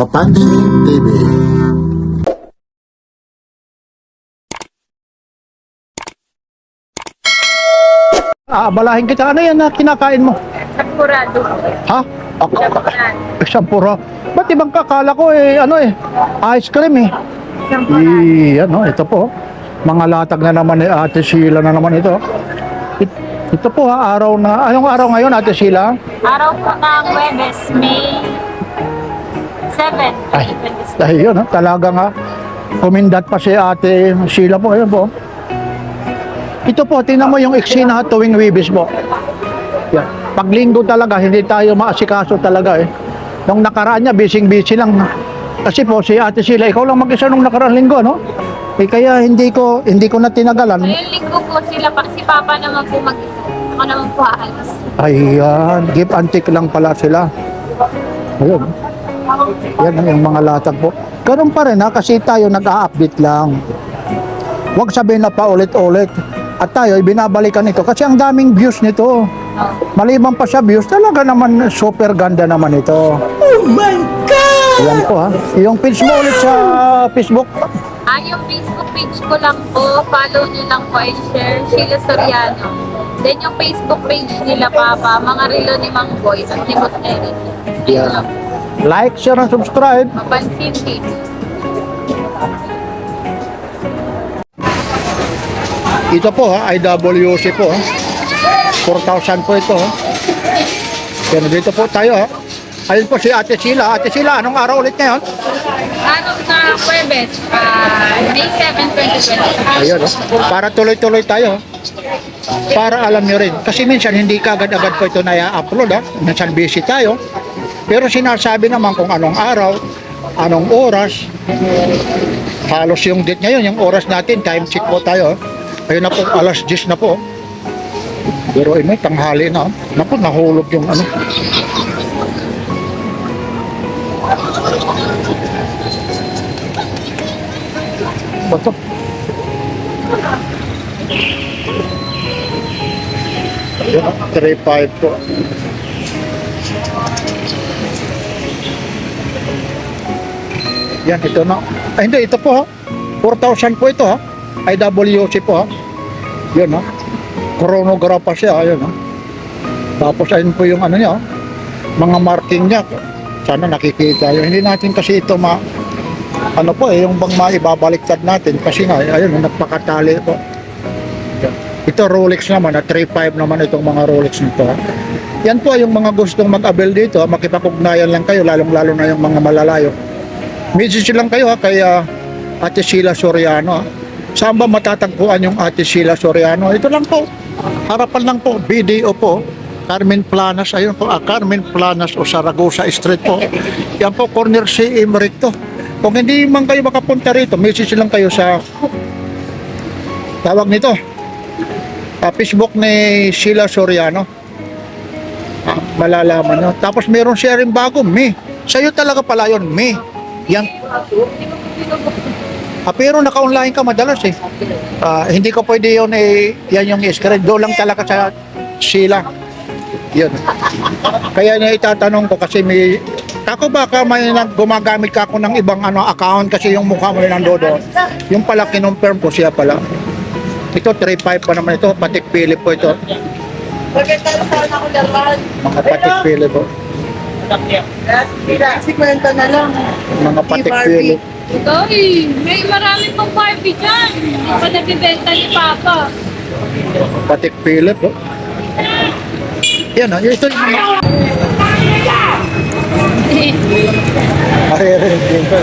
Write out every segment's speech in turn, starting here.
Papansin TV. Aabalahin kita. Ano yan na kinakain mo? Sampurado. Ha? Sampurado. Sampura. Ba't ibang kakala ko ice cream eh. Sampurado. Ano, ito po. Mga latag na naman ni Ate Sheila na naman ito. Ito po araw na, anong araw ngayon Ate Sheila? Araw po ng Huwebes, May 7, Ay, 2026. dahil yun talaga nga. Kumindat pa si Ate Sheila po. Ayun po. Ito po, tingnan mo yung eksena tuwing Huwebes po. Yan. Pag linggo talaga, hindi tayo maasikaso talaga eh. Nung nakaraan niya, busy lang. Kasi po, si Ate Sheila, ikaw lang mag-isa nung nakaraan linggo, no? Kaya hindi ko na tinagalan. Ngayong linggo po si Papa naman po mag-isa. Ako naman po aalis. Ayan, give and take lang pala sila. Ayun. Yan yung mga latag po. Ganun pa rin kasi tayo nag-a-update lang. Huwag sabihin na paulit-ulit. At tayo, binabalikan ito kasi ang daming views nito. Maliban pa sa views, talaga naman super ganda naman ito. Oh my God! Ayan po ha. Yung page mo ulit sa Facebook. Yung Facebook page ko lang po, follow nyo lang po and share, Sheila Soriano. Then yung Facebook page nila Papa, mga relo ni Mang Boy at ni Boss Eric. Yeah. Like, share, and subscribe. Mapansin din. Ito po ha, IWC po ha. 4,000 po ito ha. Pero dito po tayo ha. Ayun po si Ate Sheila. Ate Sheila, anong araw ulit ngayon? Araw na Huwebes, May 7, 2026. Ayun ha. Para tuloy-tuloy tayo ha. Para alam nyo rin. Kasi minsan hindi kagad-agad po ito na-upload ha. Minsan busy tayo. Pero sinasabi naman kung anong araw, anong oras. Halos yung date ngayon, yung oras natin, time check po tayo ha. Ayun na po, alas 10 na po. Pero may tanghali na. Naku, nahulog yung ano. Bato. Ayun, 3.5 po. Yan, ito na. Ay, hindi, ito po ha. 4,000 po ito ha. IWC po ha. Yun ha. Chronograph pa siya. Ayun ha. Tapos ayun po yung ano niya. Mga marking niya. Sana nakikita yun. Hindi natin kasi ito ano po yung bang maibabaliktad natin. Kasi nga, ayun, nagpakatali po. Ito Rolex naman. 3.5 naman itong mga Rolex nito ha. Yan po yung mga gustong mag-avail dito. Makipag-ugnayan lang kayo. Lalong-lalo na yung mga malalayo. Message lang kayo ha. Kaya Ate Sheila Soriano ha. Saan ba matatagpuan yung Ate Sheila Soriano? Ito lang po. Harapan lang po. BDO po. Carmen Planas. Ayun po. Carmen Planas o Saragosa Street po. Yan po. Corner C. Emmerich to. Kung hindi man kayo makapunta rito, message lang kayo sa tawag nito. Facebook ni Sheila Soriano. Malalaman nyo. Tapos meron siya rin bago. May. Sa'yo talaga pala yun. May. Yan. Pero naka-online ka madalas eh. Hindi ko pwede yun yan yung screen. Doon lang talaga sa Sheila. Yun. Kaya niya itatanong ko kasi ako baka may gumagamit ka ako ng ibang account kasi yung mukha mo nandoon. Yung pala kinonfirm ko siya pala. Ito 3.5 pa naman ito. Patik Philip po ito. Mga Patik Philip po. 50 na lang. Mga Patik Philip. Uy, may marami pang Barbie dyan. Hindi pa nabibenta ni Papa. Patik Philip po. Yan ha. Ito yung mga maririnig dito.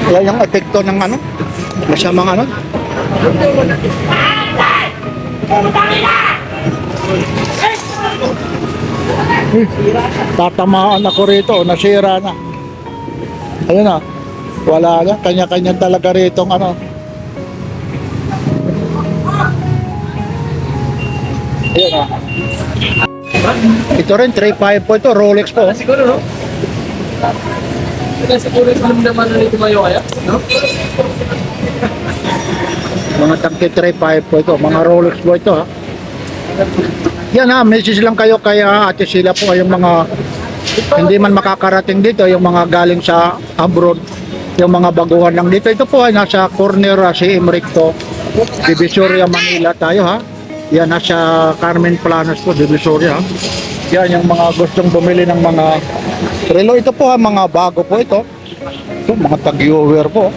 Yan yung epekto ng masamang tatamaan ako rito, nasira na. Ayun na. Wala na, kanya-kanya talaga rito Ayun na. Ito rin 3.5 po ito, Rolex po. Siguro, no? Siguro yung malamdaman na nito mayo kaya, no? Mga tangke 3.5 po ito, mga Rolex po ito ha. Yan ha, message lang kayo kaya Ate Sheila po yung mga hindi man makakarating dito, yung mga galing sa abroad, yung mga baguhan lang dito. Ito po ay nasa corner si Emerico, Divisoria, Manila tayo ha. Yan nasa Carmen Planas po, Divisoria. Yan yung mga gustong bumili ng mga relo. Ito po ha, mga bago po ito. Ito, mga tag-viewer po.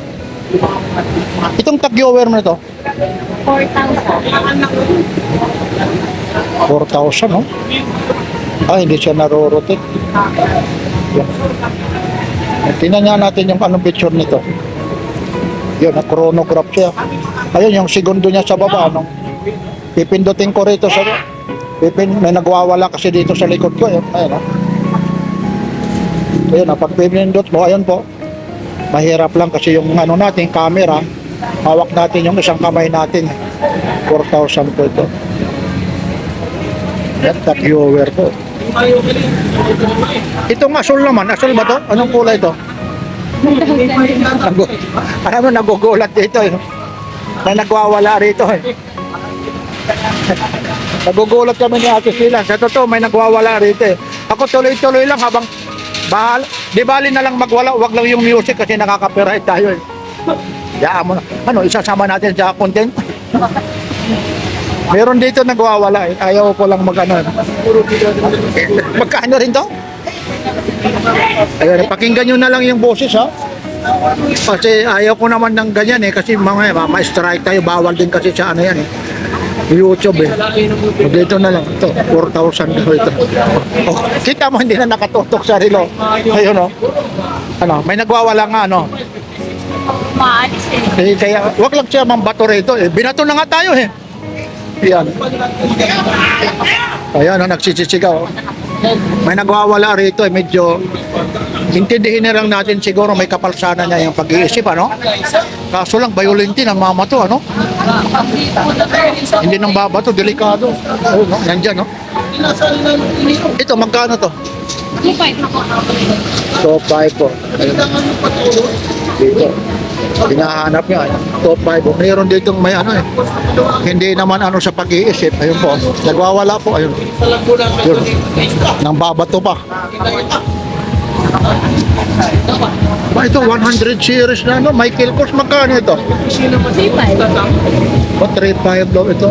Itong tag-viewer mo ito, 4,000 no? Ah, hindi siya narorotate. Yan. Tingnan nga natin yung anong picture nito. Yun, na chronograph siya. Ayun, yung segundo niya sa baba. Anong pipindutin ko rito sa may nagwawala kasi dito sa likod ko. Ayun, ayun ha. Ayun, pag pipindot mo, ayun po. Mahirap lang kasi yung ano natin, camera, hawak natin yung isang kamay natin. 4,000 po ito. Yan, tag-viewer po. Itong asul naman, asul ba to? Anong kulay ito? Alam mo, nagugulat dito eh. May nagwawala rito eh. Nagugulat kami ni Ate Sheila. Sa totoo, may nagwawala rito eh. Ako tuloy-tuloy lang habang di bali na lang magwala, wag lang yung music kasi nakaka-copyright tayo eh. Yaan mo na. Ano, isasama natin sa content? Meron dito nagwawala eh. Ayaw ko lang magano. Magkano rin to? Ayun, pakinggan nyo na lang yung boses ha. Kasi ayaw ko naman ng ganyan eh. Kasi mamaya ma-strike tayo. Bawal din kasi sa ano yan eh. YouTube eh. So, dito na lang. Ito, 4,000 ito. Oh, kita mo hindi na nakatutok sa relo. Ayun oh. Ano, may nagwawala nga ano. Maalis eh. Kaya wag lang siya mambato rito eh. Binato na nga tayo eh. Yan. Ayan, nagsisisigaw. May nagwawala rito eh, medyo intindihin na lang natin siguro may kapalsana niya yung pag-iisip, ano? Kaso lang, violente ng mama to, ano? Hindi nang babato, delikado. Oh, no? Nandyan, no? Ito, magkano to? 2.5 ako. Top 5 po. Dito. Hinahanap niya. Top 5 po. Mayroon ditong may ano eh. Hindi naman ano sa pag-iisip. Ayun po. Nagwawala po. Ayun. Yun. Nang babato pa. Ba ito 100 series na ano. Michael Kors. Magkano ito? 3.5. O 3.5 daw ito.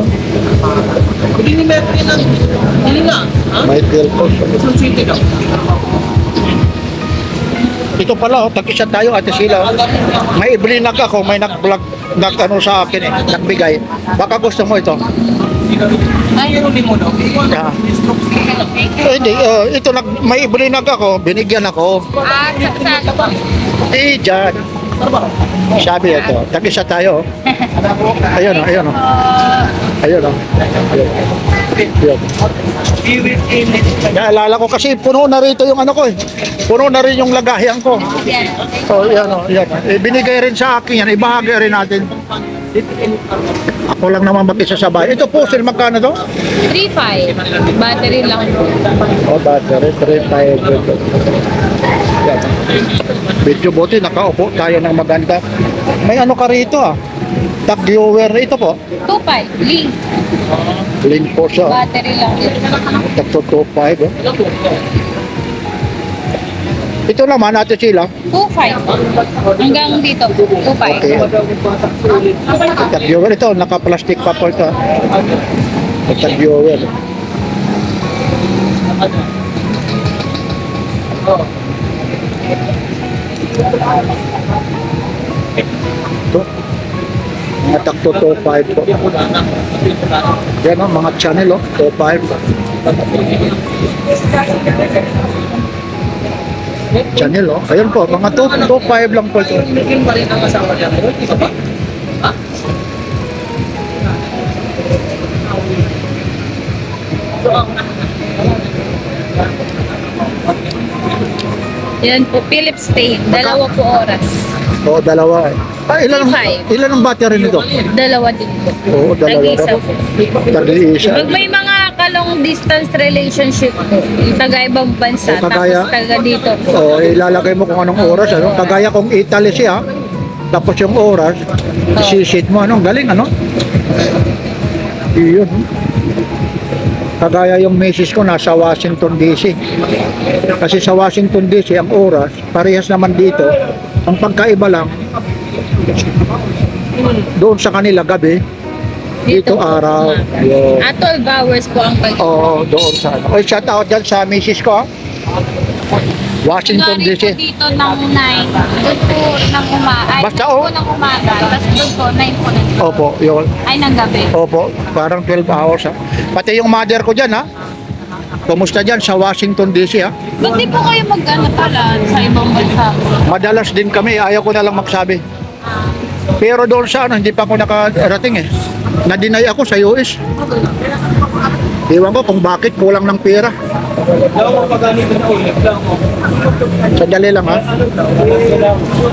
Michael Kors. Ito pala, oh, tag-isa tayo, Ate Sheila. May iblinag ako, may nag-vlog, nag-ano sa akin eh, nagbigay. Baka gusto mo ito. Ay, Yeah. Hindi, ito, may iblinag ako, binigyan ako. sa Dyan. Sabi ito, tag-isa tayo. Ayun, ayun. Ayun, ayun. Naalala ko kasi puno na rito yung ano ko eh. Puno na rin yung lagayan ko. Oh, yan oh, yan. Binigay rin sa akin yan, ibahagi rin natin. Ako lang naman mag-isa sa bahay. Ito po, magkano to? 3.5. Battery lang po. Oh, battery, 3.5 ito. Yan. Medyo buti, nakaupo tayo ng maganda. May ano ka rito ah. Tag-viewer, ito po. 2.5. Link. Link po siya. Battery lang din. Tagto 2.5 eh. Ito naman, Ate Sheila. 2.5. Hanggang dito, 2.5. Okay. Tag-viewer ito, naka-plastic pa po ito. Tag-viewer. Ito. Mga takto 2.5 po. Yan o, mga channel o, 2.5. Channel o. Ayun po, mga 2.5 lang po ito. Yan po, Philips State. 2 po oras. Oo, dalawa eh. Ah, ilan ang battery nito? 2 din po. Oo, dalawa. Tag-isa po. Tag-isa. Pag may mga long distance relationship po, yung taga-ibang bansa, O, kagaya- tapos taga dito po. Oo, ilalagay mo kung anong oras. Ano? Kagaya kung Italy siya, tapos yung oras, isisit mo. Anong galing, ano? Iyon. Kagaya yung misis ko nasa Washington DC. Kasi sa Washington DC ang oras, parehas naman dito. Ang pagkaiba lang, doon sa kanila gabi, dito araw. Yun. 12 hours po ang pag- Oo, doon sa ano. Oy, shout out dyan sa misis ko, ha? Washington Kunwari po DC. dito ng 9, doon po ng umaga. Ay, Basta, doon po ng umaga. Tapos doon po, 9 po ng Opo, yun. Ay, ng gabi. Opo, parang 12 hours, ha? Pati yung mother ko dyan, ha? Kumusta dyan sa Washington DC, ha? Ba't di po kayo mag-ano pala sa ibang bansa? Madalas din kami, ayaw ko na lang magsabi. Pero doon sa ano, hindi pa ako nakarating eh. Na-deny ako sa US. Iwan ko kung bakit kulang ng pera. Sandali lang, ha?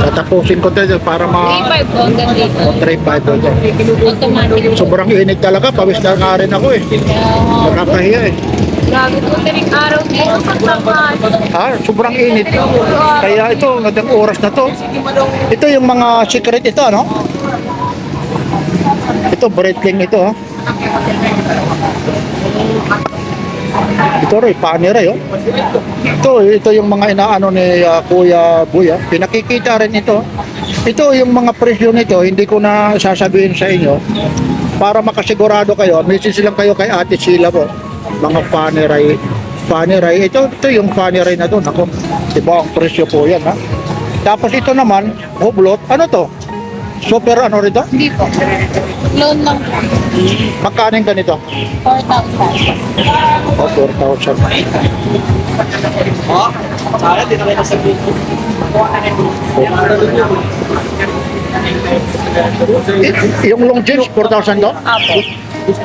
Tatapusin ko tayo para 3-5 po hanggang dito. 3-5 ko. Automatic. Sobrang init talaga, pawis na nga rin ako eh. Nakakahiya eh. Grabe po taring araw dito. Pagtanghal. Sobrang init. Kaya ito, ngayong oras na to. Ito yung mga secret ito, no? Ito, Breitling ito, ha? Ito rin, panira yun. Ito yung mga inaano ni Kuya Buya. Pinakikita rin ito. Ito yung mga presyo nito, hindi ko na sasabihin sa inyo. Para makasigurado kayo, message lang kayo kay Ate Sheila po. Mga paniray. Paniray. Ito yung paniray na to. Ako, diba ang presyo po yan, ha? Tapos ito naman, hublot. Ano to? Super ano rito? Hindi po. Loan lang po. Magkano yung ganito? 4,000. O, 4,000. Yung long jeans, 4,000 to? Apo. Yung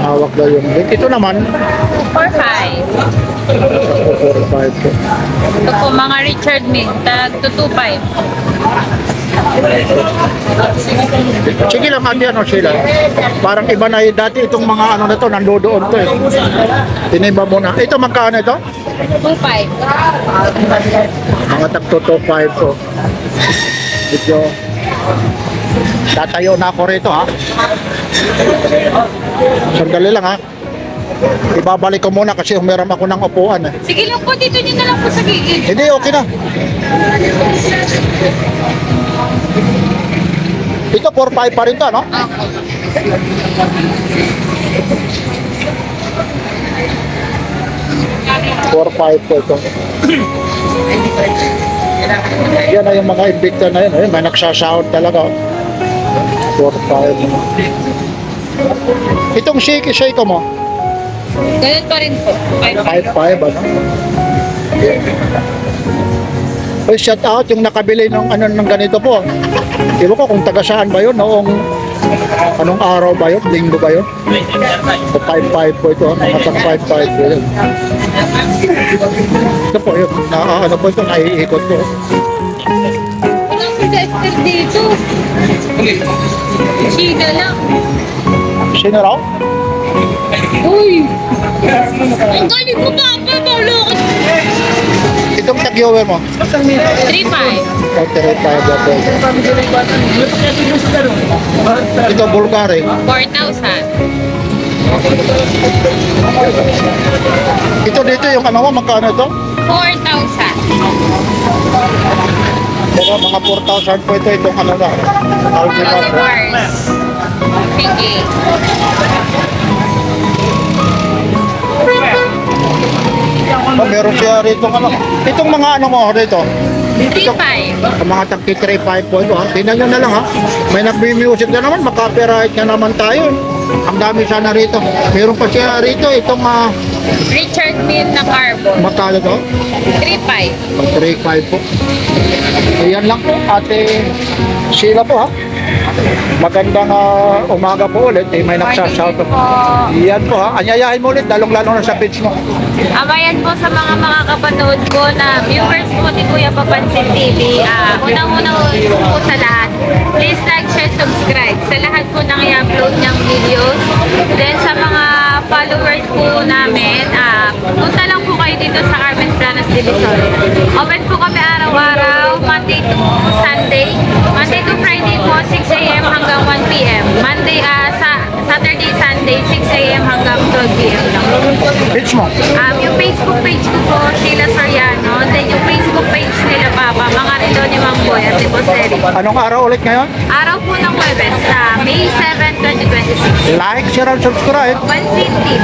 hawak daw yung link. Ito naman, 4,500. 4,500 to. Ito po mga Richard Mille. Tag to 2,500. Sige lang, ate, ano sila. Parang iba na dati itong mga ano na to, nandoon to eh. Tiniba mo na. Ito, magkano ito? 2,500. Mga tagto 2,500 to. Medyo tatayo na ako rito, ha. Sandali lang, ha. Ibabalik ko muna kasi humiram ako ng upuan eh. Sige lang po, dito nyo na lang po sa gigil. Hindi, okay na. Ito 4,500 pa rin to, no? Apo. 4,500 po ito. Yan na yung mga invicta na yun. Ayun, may nagsasahod talaga. 4,500. Itong shake mo, Ganun pa rin po. 5,500. 5,500 ano? Uy, shout out yung nakabili ng ano ng ganito po. Di ba ko kung taga saan ba yun? Noong anong araw ba yun? Linggo ba yun? So, 5,500 po ito. Nakatang 5,500 po yun. Ito po yun. Ano po ito? Naiikot po. Walang pedestrian dito. China lang. Sino raw? Uy! Ang galing mo pa pa, Paolo! Itong tag-viewer mo. 3,500. Okay, 5,500 po. Ito, Bulgari. 4,000. Ito dito yung ano mo, magkano ito? 4,000. Pero mga 4,000 po ito, itong ano na. Algebra po. Mars. Sige. Meron siya rito ano. Itong mga ano mo rito. 3,500. Ang mga tagki 3,500 po ito, ha. Tingnan nyo na lang, ha. May nag-music na naman, makapiright na naman tayo. Ang dami sana rito. Meron pa siya rito, itong Richard Mille na carbon. magkano to? 3,500. 3,500 po. Ayan lang po, Ate Sheila po, ha. Magandang umaga po ulit. May nagsashout po. Yan po, ha. Anyayahin mo ulit, lalong-lalo na sa page mo. Abayan po sa mga makakapanood ko na viewers po ni Kuya Papansin TV. Unang-una po sa lahat, please like, share, subscribe sa lahat po ng i-upload niyang videos. Then sa mga followers po namin, punta lang po kayo dito sa Carmen Planas Division. Open po kami araw-araw, Monday to Sunday. Monday to Friday po, 6 a.m. hanggang 1 p.m. Monday, Saturday, Sunday. Sunday, 6 a.m. hanggang 12 p.m. lang. Page mo. Yung Facebook page ko po, Sheila Soriano. Then yung Facebook page nila Papa, mga relo ni Mamboy at Deposeri. Anong araw ulit ngayon? Araw po ng Webes, May 7, 2026. Like, share, and subscribe. Pansin TV.